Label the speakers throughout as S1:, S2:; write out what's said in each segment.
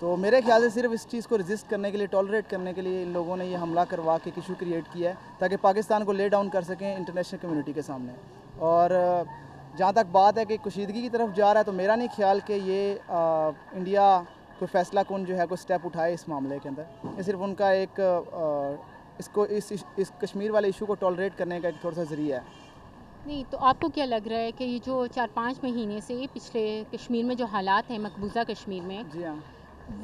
S1: تو میرے خیال سے صرف اس چیز کو رجسٹ کرنے کے لیے، ٹالریٹ کرنے کے لیے ان لوگوں نے یہ حملہ کروا کے ایشو کریٹ کیا ہے تاکہ پاکستان کو لے ڈاؤن کر سکیں انٹرنیشنل کمیونٹی کے سامنے. اور جہاں تک بات ہے کہ کشیدگی کی طرف جا رہا ہے تو میرا نہیں خیال کہ یہ انڈیا کوئی فیصلہ کن جو ہے کوئی سٹیپ اٹھائے اس معاملے کے اندر. یہ صرف ان کا ایک اس کشمیر والے ایشو کو ٹالریٹ کرنے کا ایک تھوڑا سا ذریعہ ہے.
S2: نہیں تو آپ کو کیا لگ رہا ہے کہ یہ جو 4-5 مہینے سے پچھلے کشمیر میں جو حالات ہیں مقبوضہ کشمیر میں،
S1: جی ہاں،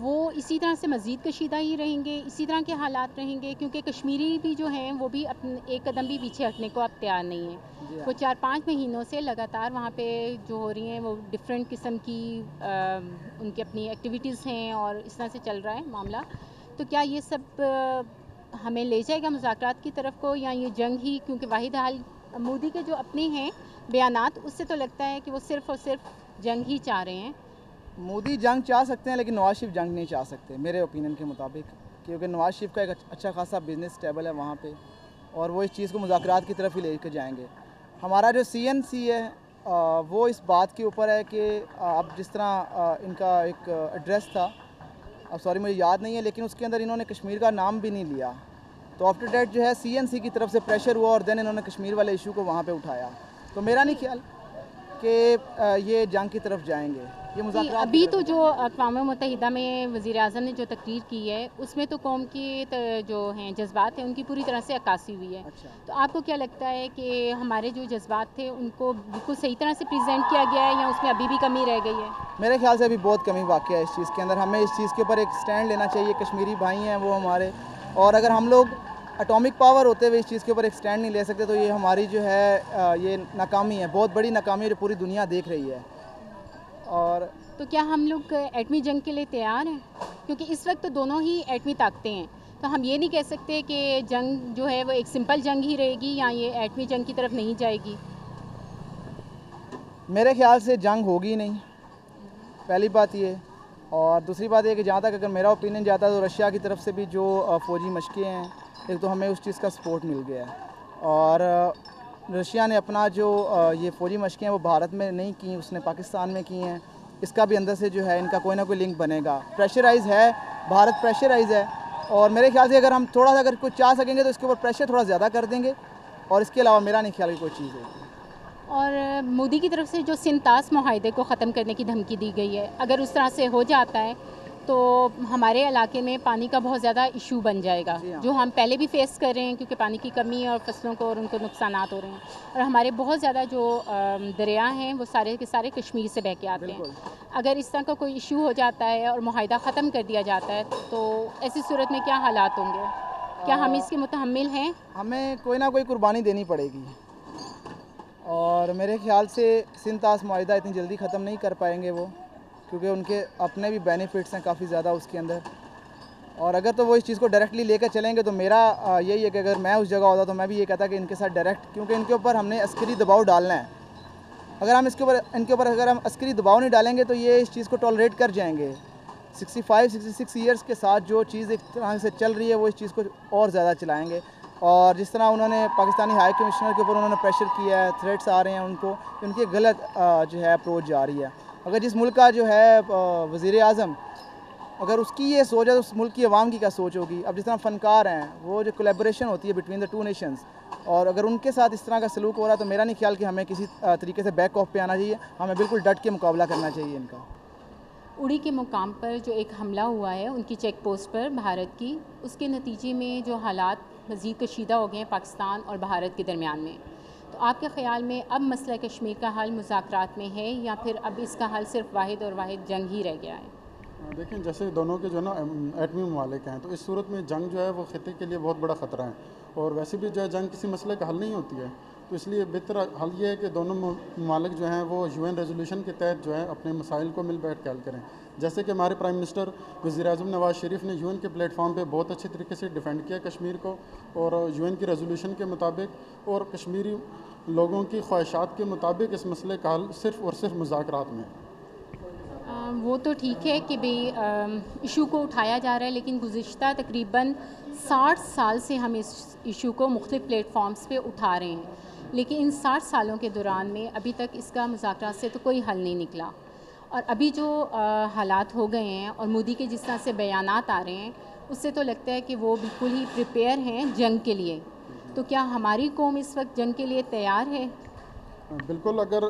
S2: وہ اسی طرح سے مزید کشیدہ ہی رہیں گے، اسی طرح کے حالات رہیں گے؟ کیونکہ کشمیری بھی جو ہیں وہ بھی اپنے ایک قدم بھی پیچھے ہٹنے کو اب تیار نہیں ہیں.
S1: جی ہاں.
S2: وہ 4-5 مہینوں سے لگاتار وہاں پہ جو ہو رہی ہیں وہ ڈفرینٹ قسم کی ان کی اپنی ایکٹیویٹیز ہیں اور اس طرح سے چل رہا ہے معاملہ. تو کیا یہ سب ہمیں لے جائے گا مذاکرات کی طرف کو، یا یہ جنگ ہی؟ کیونکہ واحد حال مودی کے جو اپنے ہیں بیانات، اس سے تو لگتا ہے کہ وہ صرف اور صرف جنگ ہی چاہ رہے ہیں.
S1: مودی جنگ چاہ سکتے ہیں لیکن نواز شریف جنگ نہیں چاہ سکتے میرے اوپینین کے مطابق، کیونکہ نواز شریف کا ایک اچھا خاصا بزنس اسٹیبل ہے وہاں پہ، اور وہ اس چیز کو مذاکرات کی طرف ہی لے کے جائیں گے. ہمارا جو CNC ہے وہ اس بات کے اوپر ہے کہ اب جس طرح ان کا ایک ایڈریس تھا، اب سوری مجھے یاد نہیں ہے، لیکن اس کے اندر انہوں نے کشمیر کا نام بھی نہیں لیا. تو آفٹر دیٹ جو ہے CNC کی طرف سے پریشر ہوا اور دین انہوں نے کشمیر والے ایشو کو وہاں پہ اٹھایا. تو میرا نہیں خیال کہ یہ جنگ کی طرف جائیں گے، یہ مذاکرات.
S2: ابھی تو جو اقوام متحدہ میں وزیر اعظم نے جو تقریر کی ہے اس میں تو قوم کی جو ہیں جذبات ہیں ان کی پوری طرح سے عکاسی ہوئی ہے.
S1: اچھا،
S2: تو آپ کو کیا لگتا ہے کہ ہمارے جو جذبات تھے ان کو بالکل صحیح طرح سے پریزنٹ کیا گیا ہے یا اس میں ابھی بھی کمی رہ گئی ہے؟
S1: میرے خیال سے ابھی بہت کمی واقع ہے اس چیز کے اندر. ہمیں اس چیز کے اوپر ایک سٹینڈ لینا چاہیے. کشمیری بھائی ہیں وہ ہمارے، اور اگر ہم لوگ اٹامک پاور ہوتے ہوئے اس چیز کے اوپر ایک سٹینڈ نہیں لے سکتے تو یہ ہماری جو ہے یہ ناکامی ہے، بہت بڑی ناکامی ہے جو پوری دنیا دیکھ رہی ہے. اور
S2: تو کیا ہم لوگ ایٹمی جنگ کے لیے تیار ہیں؟ کیونکہ اس وقت تو دونوں ہی ایٹمی طاقتیں ہیں، تو ہم یہ نہیں کہہ سکتے کہ جنگ جو ہے وہ ایک سمپل جنگ ہی رہے گی یا یہ ایٹمی جنگ کی طرف نہیں جائے گی.
S1: میرے خیال سے جنگ ہوگی نہیں، پہلی بات یہ. اور دوسری بات یہ کہ جہاں تک اگر میرا اوپینین جاتا ہے تو رشیا کی طرف سے بھی جو فوجی مشقیں ہیں، ایک تو ہمیں اس چیز کا سپورٹ مل گیا ہے، اور رشیا نے اپنا جو یہ فوجی مشقیں ہیں وہ بھارت میں نہیں کی، اس نے پاکستان میں کی ہیں. اس کا بھی اندر سے جو ہے ان کا کوئی نہ کوئی لنک بنے گا. پریشرائز ہے بھارت، پریشرائز ہے، اور میرے خیال سے اگر ہم تھوڑا سا اگر کچھ چاہ سکیں گے تو اس کے اوپر پریشر تھوڑا زیادہ کر دیں گے، اور اس کے علاوہ میرا نہیں خیال کہ کوئی چیز ہوگی.
S2: اور مودی کی طرف سے جو سنتاس معاہدے کو ختم کرنے کی دھمکی دی گئی ہے، اگر اس طرح سے ہو جاتا ہے تو ہمارے علاقے میں پانی کا بہت زیادہ ایشو بن جائے گا،
S1: جی ہاں.
S2: جو ہم پہلے بھی فیس کر رہے ہیں کیونکہ پانی کی کمی اور فصلوں کو اور ان کو نقصانات ہو رہے ہیں. اور ہمارے بہت زیادہ جو دریا ہیں وہ سارے کے سارے کشمیر سے بہہ کے آتے ہیں. اگر اس طرح کا کوئی ایشو ہو جاتا ہے اور معاہدہ ختم کر دیا جاتا ہے تو ایسی صورت میں کیا حالات ہوں گے؟ کیا ہم اس کے متحمل ہیں؟
S1: ہمیں کوئی نہ کوئی قربانی دینی پڑے گی، اور میرے خیال سے سنتاس معاہدہ اتنی جلدی ختم نہیں کر پائیں گے وہ، کیونکہ ان کے اپنے بھی بینیفٹس ہیں کافی زیادہ اس کے اندر. اور اگر تو وہ اس چیز کو ڈائریکٹلی لے کر چلیں گے تو میرا یہی ہے کہ اگر میں اس جگہ ہوتا تو میں بھی یہ کہتا کہ ان کے ساتھ ڈائریکٹ، کیونکہ ان کے اوپر ہم نے عسکری دباؤ ڈالنا ہے. اگر ہم ان کے اوپر اگر ہم عسکری دباؤ نہیں ڈالیں گے تو یہ اس چیز کو ٹالریٹ کر جائیں گے. 65-66 ایئرس کے ساتھ جو چیز ایک طرح سے چل رہی ہے وہ اس چیز کو اور زیادہ چلائیں گے. اور جس طرح انہوں نے پاکستانی ہائی کمشنر کے اوپر انہوں نے پریشر کیا ہے، تھریٹس آ رہے ہیں ان کو، ان کی غلط جو ہے اپروچ جا رہی ہے. اگر جس ملک کا جو ہے وزیر اعظم اگر اس کی یہ سوچ ہے تو اس ملک کی عوام کی کیا سوچ ہوگی؟ اب جس طرح فنکار ہیں وہ جو کولیبریشن ہوتی ہے بٹوین دا ٹو نیشنز، اور اگر ان کے ساتھ اس طرح کا سلوک ہو رہا ہے تو میرا نہیں خیال کہ ہمیں کسی طریقے سے بیک آف پہ آنا چاہیے. ہمیں بالکل ڈٹ کے مقابلہ کرنا چاہیے ان کا.
S2: اڑی کے مقام پر جو ایک حملہ ہوا ہے ان کی چیک پوسٹ پر بھارت کی، اس کے نتیجے میں جو حالات مزید کشیدہ ہو گئے ہیں پاکستان اور بھارت کے درمیان میں، تو آپ کے خیال میں اب مسئلہ کشمیر کا حل مذاکرات میں ہے یا پھر اب اس کا حل صرف واحد اور واحد جنگ ہی رہ گیا ہے؟
S3: دیکھیں، جیسے دونوں کے جو ہے نا ایٹمی ممالک ہیں، تو اس صورت میں جنگ جو ہے وہ خطے کے لیے بہت بڑا خطرہ ہے، اور ویسے بھی جو ہے جنگ کسی مسئلے کا حل نہیں ہوتی ہے. تو اس لیے بہتر حل یہ ہے کہ دونوں ممالک جو ہیں وہ UN ریزولوشن کے تحت جو ہے اپنے مسائل کو مل بیٹھ کے حل کریں. جیسے کہ ہمارے پرائم منسٹر وزیر اعظم نواز شریف نے UN کے پلیٹ فارم پہ بہت اچھے طریقے سے ڈیفینڈ کیا کشمیر کو، اور UN کی ریزولوشن کے مطابق اور کشمیری لوگوں کی خواہشات کے مطابق اس مسئلے کا حل صرف اور صرف مذاکرات میں.
S2: وہ تو ٹھیک ہے کہ بھئی ایشو کو اٹھایا جا رہا ہے، لیکن گزشتہ تقریباً 60 سال سے ہم اس ایشو کو مختلف پلیٹ فارمز پہ اٹھا رہے ہیں، لیکن ان 60 سالوں کے دوران میں ابھی تک اس کا مذاکرات سے تو کوئی حل نہیں نکلا. اور ابھی جو حالات ہو گئے ہیں اور مودی کے جس طرح سے بیانات آ رہے ہیں اس سے تو لگتا ہے کہ وہ بالکل ہی پریپیئر ہیں جنگ کے لیے. تو کیا ہماری قوم اس وقت جنگ کے لیے تیار ہے؟
S3: بالکل. اگر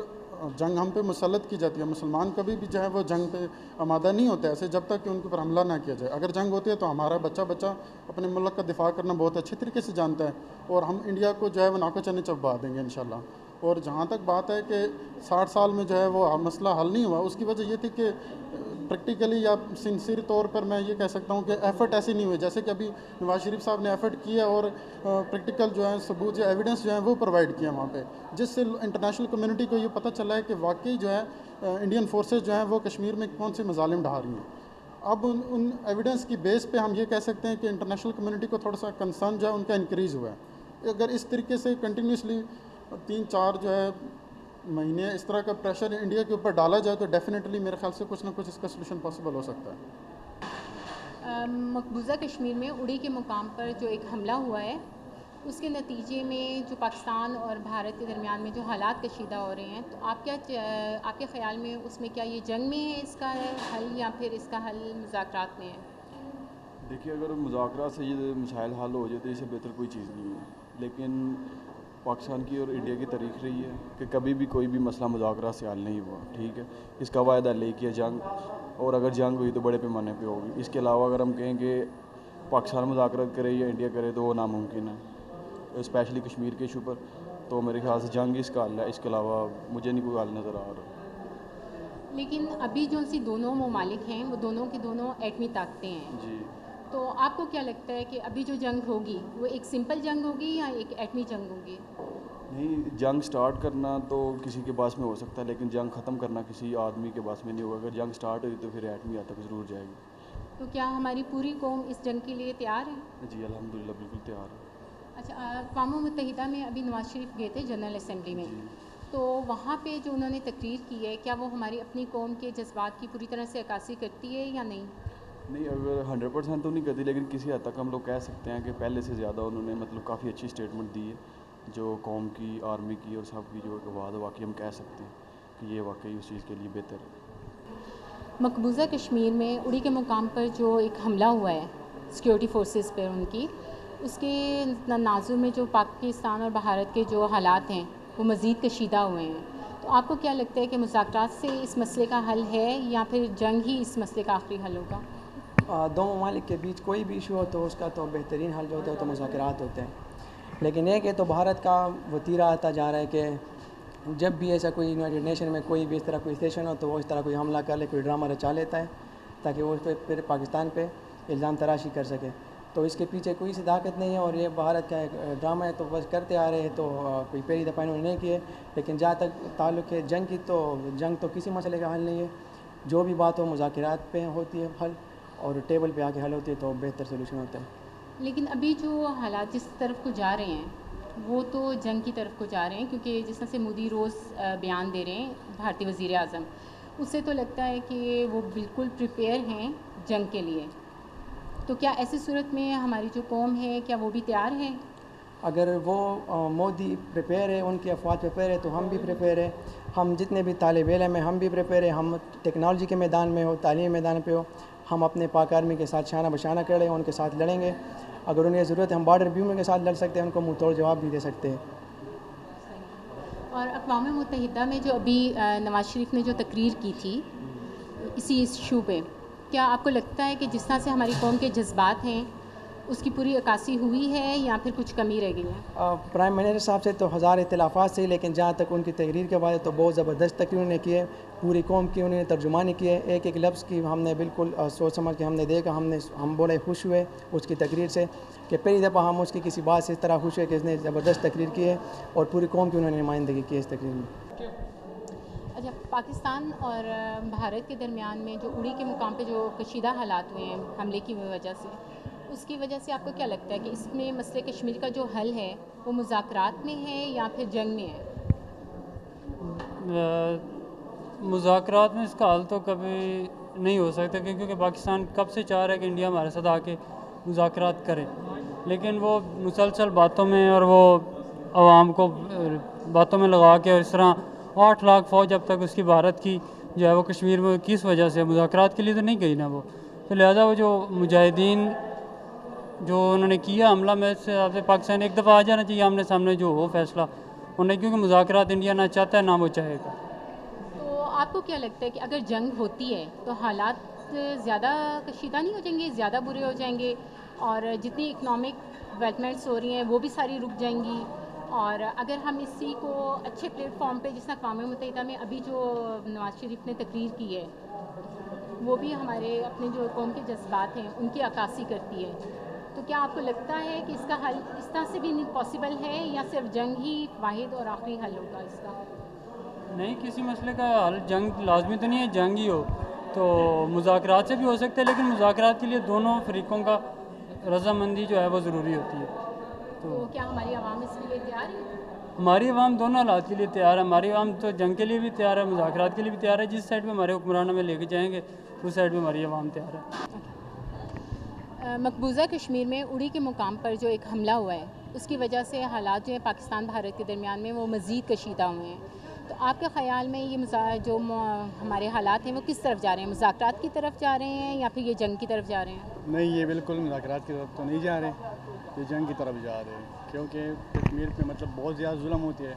S3: جنگ ہم پہ مسلط کی جاتی ہے، مسلمان کبھی بھی جو ہے وہ جنگ پہ آمادہ نہیں ہوتے ایسے جب تک کہ ان کے اوپر حملہ نہ کیا جائے. اگر جنگ ہوتی ہے تو ہمارا بچہ اپنے ملک کا دفاع کرنا بہت اچھے طریقے سے جانتا ہے، اور ہم انڈیا کو جو ہے وہ ناکو چنے چبا دیں گے انشاءاللہ. اور جہاں تک بات ہے کہ 60 سال میں جو ہے وہ مسئلہ حل نہیں ہوا، اس کی وجہ یہ تھی کہ پریکٹیکلی یا سنسیئر طور پر میں یہ کہہ سکتا ہوں کہ ایفرٹ ایسی نہیں ہوئی جیسے کہ ابھی نواز شریف صاحب نے ایفرٹ کیا اور پریکٹیکل جو ہیں ثبوت یا ایویڈنس جو ہیں وہ پرووائڈ کیا وہاں پہ، جس سے انٹرنیشنل کمیونٹی کو یہ پتہ چلا ہے کہ واقعی جو ہے انڈین فورسز جو ہیں وہ کشمیر میں کون سے مظالم ڈھا رہی ہیں. اب ان ایویڈنس کی بیس پہ ہم یہ کہہ سکتے ہیں کہ انٹرنیشنل کمیونٹی کو تھوڑا سا کنسرن جو ہے ان کا انکریز ہوا ہے. اگر اس طریقے سے کنٹینیوسلی 3-4 جو ہے مہینے اس طرح کا پریشر انڈیا کے اوپر ڈالا جائے تو ڈیفینیٹلی میرے خیال سے کچھ نہ کچھ اس کا سلوشن پاسبل ہو سکتا ہے.
S2: مقبوضہ کشمیر میں اڑی کے مقام پر جو ایک حملہ ہوا ہے اس کے نتیجے میں جو پاکستان اور بھارت کے درمیان میں جو حالات کشیدہ ہو رہے ہیں، تو آپ کے خیال میں اس میں کیا یہ جنگ میں ہے اس کا حل یا پھر اس کا حل مذاکرات میں ہے؟
S4: دیکھیے، اگر مذاکرات سے یہ مسائل حل ہو جاتے اس سے بہتر کوئی چیز نہیں ہے، لیکن پاکستان کی اور انڈیا کی تاریخ رہی ہے کہ کبھی بھی کوئی بھی مسئلہ مذاکرات سے حل نہیں ہوا. ٹھیک ہے، اس کا واحد حل کیا جنگ، اور اگر جنگ ہوئی تو بڑے پیمانے پہ ہوگی. اس کے علاوہ اگر ہم کہیں کہ پاکستان مذاکرات کرے یا انڈیا کرے تو وہ ناممکن ہے، اسپیشلی کشمیر کے ایشو پر. تو میرے خیال سے جنگ اس کا حل ہے، اس کے علاوہ مجھے نہیں کوئی حل نظر آ رہا.
S2: لیکن ابھی جو سی دونوں ممالک ہیں وہ دونوں کی دونوں ایٹمی طاقتیں ہیں.
S4: جی،
S2: تو آپ کو کیا لگتا ہے کہ ابھی جو جنگ ہوگی وہ ایک سمپل جنگ ہوگی یا ایک ایٹمی جنگ ہوگی؟
S4: نہیں، جنگ سٹارٹ کرنا تو کسی کے پاس میں ہو سکتا ہے، لیکن جنگ ختم کرنا کسی آدمی کے پاس میں نہیں ہوگا. اگر جنگ سٹارٹ ہوئی تو پھر ایٹمی حد تک ضرور جائے گی.
S2: تو کیا ہماری پوری قوم اس جنگ کے لیے تیار ہے؟
S4: جی الحمدللہ بالکل تیار ہے.
S2: اچھا، اقوام متحدہ میں ابھی نواز شریف گئے تھے جنرل اسمبلی میں، تو وہاں پہ جو انہوں نے تقریر کی ہے کیا وہ ہماری اپنی قوم کے جذبات کی پوری طرح سے عکاسی کرتی ہے یا نہیں؟
S4: نہیں، اگر 100% تو نہیں کرتی، لیکن کسی حد تک ہم لوگ کہہ سکتے ہیں کہ پہلے سے زیادہ انہوں نے مطلب کافی اچھی اسٹیٹمنٹ دی ہے، جو قوم کی، آرمی کی اور سب کی جو آواز ہے، واقعی ہم کہہ سکتے ہیں کہ یہ واقعی اس چیز کے لیے بہتر ہے.
S2: مقبوضہ کشمیر میں اڑی کے مقام پر جو ایک حملہ ہوا ہے سیکیورٹی فورسز پر ان کی، اس کے تناظر میں جو پاکستان اور بھارت کے جو حالات ہیں وہ مزید کشیدہ ہوئے ہیں. تو آپ کو کیا لگتا ہے کہ مذاکرات سے اس مسئلے کا حل ہے یا پھر جنگ ہی اس مسئلے کا آخری حل ہوگا؟
S5: دو ممالک کے بیچ کوئی بھی ایشو ہو تو اس کا تو بہترین حل جو ہوتا ہے تو مذاکرات ہوتے ہیں. لیکن ایک ہے تو بھارت کا وتیرہ آتا جا رہا ہے کہ جب بھی ایسا کوئی یونائٹڈ نیشن میں کوئی بھی اس طرح کوئی اسٹیشن ہو تو وہ اس طرح کوئی حملہ کر لے، کوئی ڈرامہ رچا لیتا ہے تاکہ وہ پھر پاکستان پہ الزام تراشی کر سکے. تو اس کے پیچھے کوئی صداقت نہیں ہے اور یہ بھارت کا ایک ڈرامہ ہے، تو بس کرتے آ رہے ہیں. تو کوئی پہلی دفعہ انہوں نے نہیں کیے. لیکن جہاں تک تعلق ہے جنگ کی، تو جنگ تو کسی مسئلے کا حل نہیں ہے. جو بھی بات ہو مذاکرات پہ ہوتی ہے حل، اور ٹیبل پہ آ کے حل ہوتی ہے تو بہتر سولوشن ہوتا ہے.
S2: لیکن ابھی جو حالات جس طرف کو جا رہے ہیں وہ تو جنگ کی طرف کو جا رہے ہیں، کیونکہ جس طرح سے مودی روز بیان دے رہے ہیں بھارتی وزیر اعظم، اس سے تو لگتا ہے کہ وہ بالکل پریپیئر ہیں جنگ کے لیے. تو کیا ایسی صورت میں ہماری جو قوم ہے کیا وہ بھی تیار ہے؟
S5: اگر وہ مودی پریپیئر ہے، ان کی افواج پریپیئر ہے تو ہم بھی پریپیئر ہیں. ہم جتنے بھی طالب علم ہیں ہم بھی پریپیئر ہیں. ہم ٹیکنالوجی کے میدان میں ہو، تعلیمی میدان پہ ہو، ہم اپنے پاک آرمی کے ساتھ شانہ بشانہ کریں، ان کے ساتھ لڑیں گے. اگر انہیں ضرورت ہے ہم بارڈر بیوموں کے ساتھ لڑ سکتے ہیں، ان کو منہ توڑ جواب بھی دے سکتے ہیں.
S2: اور اقوام متحدہ میں جو ابھی نواز شریف نے جو تقریر کی تھی اسی ایشو پہ، کیا آپ کو لگتا ہے کہ جس طرح سے ہماری قوم کے جذبات ہیں اس کی پوری عکاسی ہوئی ہے یا پھر کچھ کمی رہ گئی ہے؟
S5: پرائم منسٹر صاحب سے تو ہزار اختلافات سے، لیکن جہاں تک ان کی تقریر کے بعد تو بہت زبردست تقریر انہوں نے کی ہے. پوری قوم کی انہوں نے ترجمانی کی ہے، ایک ایک لفظ کی ہم نے بالکل سوچ سمجھ کے ہم نے دیکھا. ہم بڑے خوش ہوئے اس کی تقریر سے کہ پہلی دفعہ ہم اس کی کسی بات سے اس طرح خوش ہوئے کہ اس نے زبردست تقریر کی ہے اور پوری قوم کی انہوں نے نمائندگی کی ہے اس تقریر میں.
S2: اچھا، پاکستان اور بھارت کے درمیان میں جو اڑی کے مقام پہ جو کشیدہ حالات ہوئے ہیں حملے کی وجہ سے، اس کی وجہ سے آپ کو کیا لگتا ہے کہ اس میں مسئلے کشمیر کا جو حل ہے وہ مذاکرات میں ہے یا پھر جنگ میں ہے؟
S6: مذاکرات میں اس کا حل تو کبھی نہیں ہو سکتا، کیونکہ پاکستان کب سے چاہ رہا ہے کہ انڈیا ہمارے ساتھ آ کے مذاکرات کرے، لیکن وہ مسلسل باتوں میں اور وہ عوام کو باتوں میں لگا کے، اور اس طرح 8 لاکھ فوج اب تک اس کی بھارت کی جو ہے وہ کشمیر میں کس وجہ سے مذاکرات کے لیے تو نہیں گئی نا وہ، تو لہٰذا وہ جو مجاہدین جو انہوں نے کیا حملہ، میں اس سے آپ سے پاکستان ایک دفعہ آ جانا چاہیے آمنے سامنے جو ہو فیصلہ انہیں، کیونکہ مذاکرات انڈیا نہ چاہتا ہے نہ وہ چاہے گا۔
S2: تو آپ کو کیا لگتا ہے کہ اگر جنگ ہوتی ہے تو حالات زیادہ کشیدہ نہیں ہو جائیں گے، زیادہ برے ہو جائیں گے، اور جتنی اکنامک ڈیولپمنٹس ہو رہی ہیں وہ بھی ساری رک جائیں گی؟ اور اگر ہم اسی کو اچھے پلیٹ فارم پہ، جس طرح اقوام متحدہ میں ابھی جو نواز شریف نے تقریر کی ہے وہ بھی ہمارے اپنے جو قوم کے جذبات ہیں ان کی عکاسی کرتی ہے، تو کیا آپ کو لگتا ہے کہ اس کا حل اس طرح سے بھی پاسبل ہے، یا صرف جنگ ہی واحد اور آخری حل ہوگا اس کا؟
S6: نہیں، کسی مسئلے کا حل جنگ لازمی تو نہیں ہے جنگ ہی ہو، تو مذاکرات سے بھی ہو سکتا ہے، لیکن مذاکرات کے لیے دونوں فریقوں کا رضامندی جو ہے وہ ضروری ہوتی ہے۔
S2: تو کیا ہماری عوام اس کے لیے تیار ہے؟
S6: ہماری عوام دونوں حالات کے لیے تیار ہے، ہماری عوام تو جنگ کے لیے بھی تیار ہے، مذاکرات کے لیے بھی تیار ہے، جس سائڈ پہ ہمارے حکمران ہمیں لے کے جائیں گے اس سائڈ پہ ہماری عوام تیار ہے۔
S2: مقبوضہ کشمیر میں اڑی کے مقام پر جو ایک حملہ ہوا ہے اس کی وجہ سے حالات جو ہیں پاکستان بھارت کے درمیان میں وہ مزید کشیدہ ہوئے ہیں، تو آپ کے خیال میں یہ جو ہمارے حالات ہیں وہ کس طرف جا رہے ہیں؟ مذاکرات کی طرف جا رہے ہیں یا پھر یہ جنگ کی طرف جا رہے ہیں؟
S7: نہیں، یہ بالکل مذاکرات کی طرف تو نہیں جا رہے، یہ جنگ کی طرف جا رہے ہیں، کیونکہ کشمیر پہ مطلب بہت زیادہ ظلم ہوتی ہے،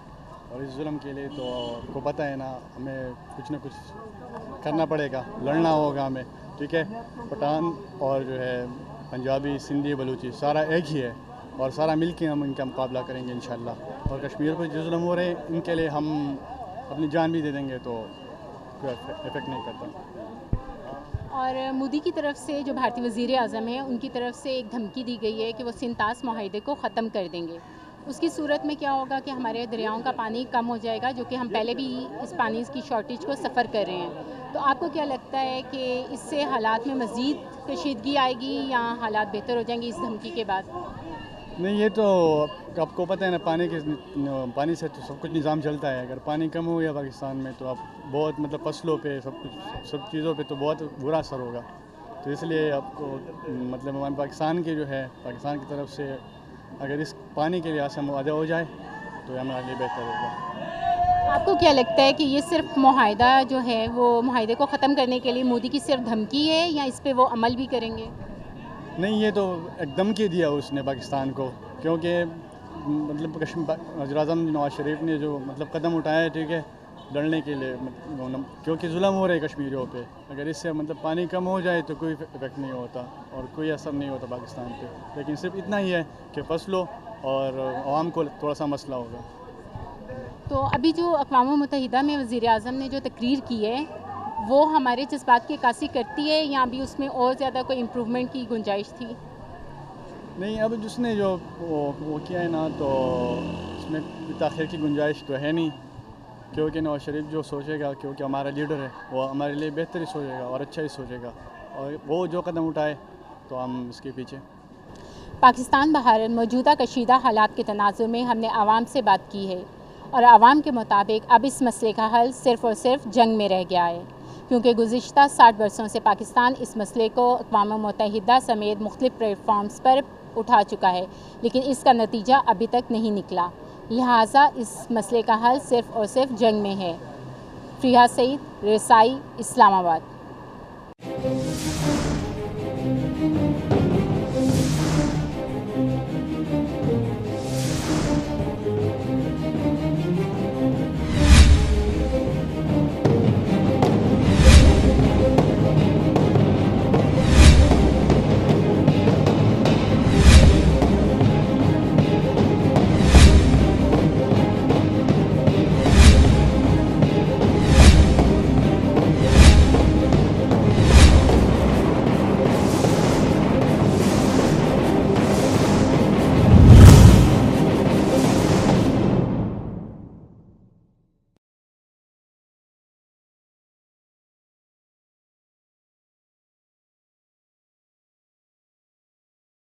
S7: اور اس ظلم کے لیے تو آپ کو پتہ ہے نا، ہمیں کچھ نہ کچھ کرنا پڑے گا، لڑنا ہوگا ہمیں، ٹھیک ہے؟ پٹھان اور جو ہے پنجابی، سندھی، بلوچی سارا ایک ہی ہے، اور سارا مل کے ہم ان کا مقابلہ کریں گے انشاءاللہ، اور کشمیر پہ جو ظلم ہو رہے ہیں ان کے لیے ہم اپنی جان بھی دے دیں گے تو کوئی افیکٹ نہیں کرتا۔
S2: اور مودی کی طرف سے جو بھارتی وزیر اعظم ہیں ان کی طرف سے ایک دھمکی دی گئی ہے کہ وہ سنتاس معاہدے کو ختم کر دیں گے، اس کی صورت میں کیا ہوگا کہ ہمارے دریاؤں کا پانی کم ہو جائے گا، جو کہ ہم پہلے بھی اس پانی کی شارٹیج کو سفر کر رہے ہیں، تو آپ کو کیا لگتا ہے کہ اس سے حالات میں مزید کشیدگی آئے گی یا حالات بہتر ہو جائیں گے اس دھمکی کے بعد؟
S7: نہیں، یہ تو آپ کو پتہ ہے نا، پانی سے تو سب کچھ نظام چلتا ہے، اگر پانی کم ہو گیا پاکستان میں تو اب بہت مطلب فصلوں پہ سب چیزوں پہ تو بہت برا اثر ہوگا، تو اس لیے آپ کو مطلب ہمارے پاکستان کے جو ہے پاکستان کی طرف سے اگر اس پانی کے لحاظ سے معاہدہ ہو جائے تو یہ ہمارے لیے بہتر ہوگا۔
S2: آپ کو کیا لگتا ہے کہ یہ صرف معاہدہ جو ہے وہ معاہدے کو ختم کرنے کے لیے مودی کی صرف دھمکی ہے یا اس پہ وہ عمل بھی کریں گے؟
S7: نہیں، یہ تو ایک دھمکی دیا اس نے پاکستان کو، کیونکہ مطلب وزیر اعظم نواز شریف نے جو مطلب قدم اٹھایا ہے، ٹھیک ہے، لڑنے کے لیے، کیونکہ ظلم ہو رہے ہے کشمیریوں پہ، اگر اس سے مطلب پانی کم ہو جائے تو کوئی افیکٹ نہیں ہوتا اور کوئی اثر نہیں ہوتا پاکستان پہ، لیکن صرف اتنا ہی ہے کہ فصلوں اور عوام کو تھوڑا سا مسئلہ ہوگا۔
S2: تو ابھی جو اقوام متحدہ میں وزیر اعظم نے جو تقریر کی ہے وہ ہمارے جذبات کی عکاسی کرتی ہے یا ابھی اس میں اور زیادہ کوئی امپرومنٹ کی گنجائش تھی؟
S7: نہیں، اب جس نے جو وہ کیا ہے نا، تو اس میں تاخیر کی گنجائش تو ہے نہیں، کیونکہ نواز شریف جو سوچے گا، کیونکہ ہمارا لیڈر ہے، وہ ہمارے لیے بہتر ہی سوچے گا اور اچھا ہی سوچے گا، اور وہ جو قدم اٹھائے تو ہم اس کے پیچھے۔
S2: پاکستان بھارت موجودہ کشیدہ حالات کے تناظر میں ہم نے عوام سے بات کی ہے، اور عوام کے مطابق اب اس مسئلے کا حل صرف اور صرف جنگ میں رہ گیا ہے، کیونکہ گزشتہ 60 برسوں سے پاکستان اس مسئلے کو اقوام متحدہ سمیت مختلف پلیٹ فارمز پر اٹھا چکا ہے، لیکن اس کا نتیجہ ابھی تک نہیں نکلا، لہٰذا اس مسئلے کا حل صرف اور صرف جنگ میں ہے۔ فریحہ سعید، رسائی، اسلام آباد۔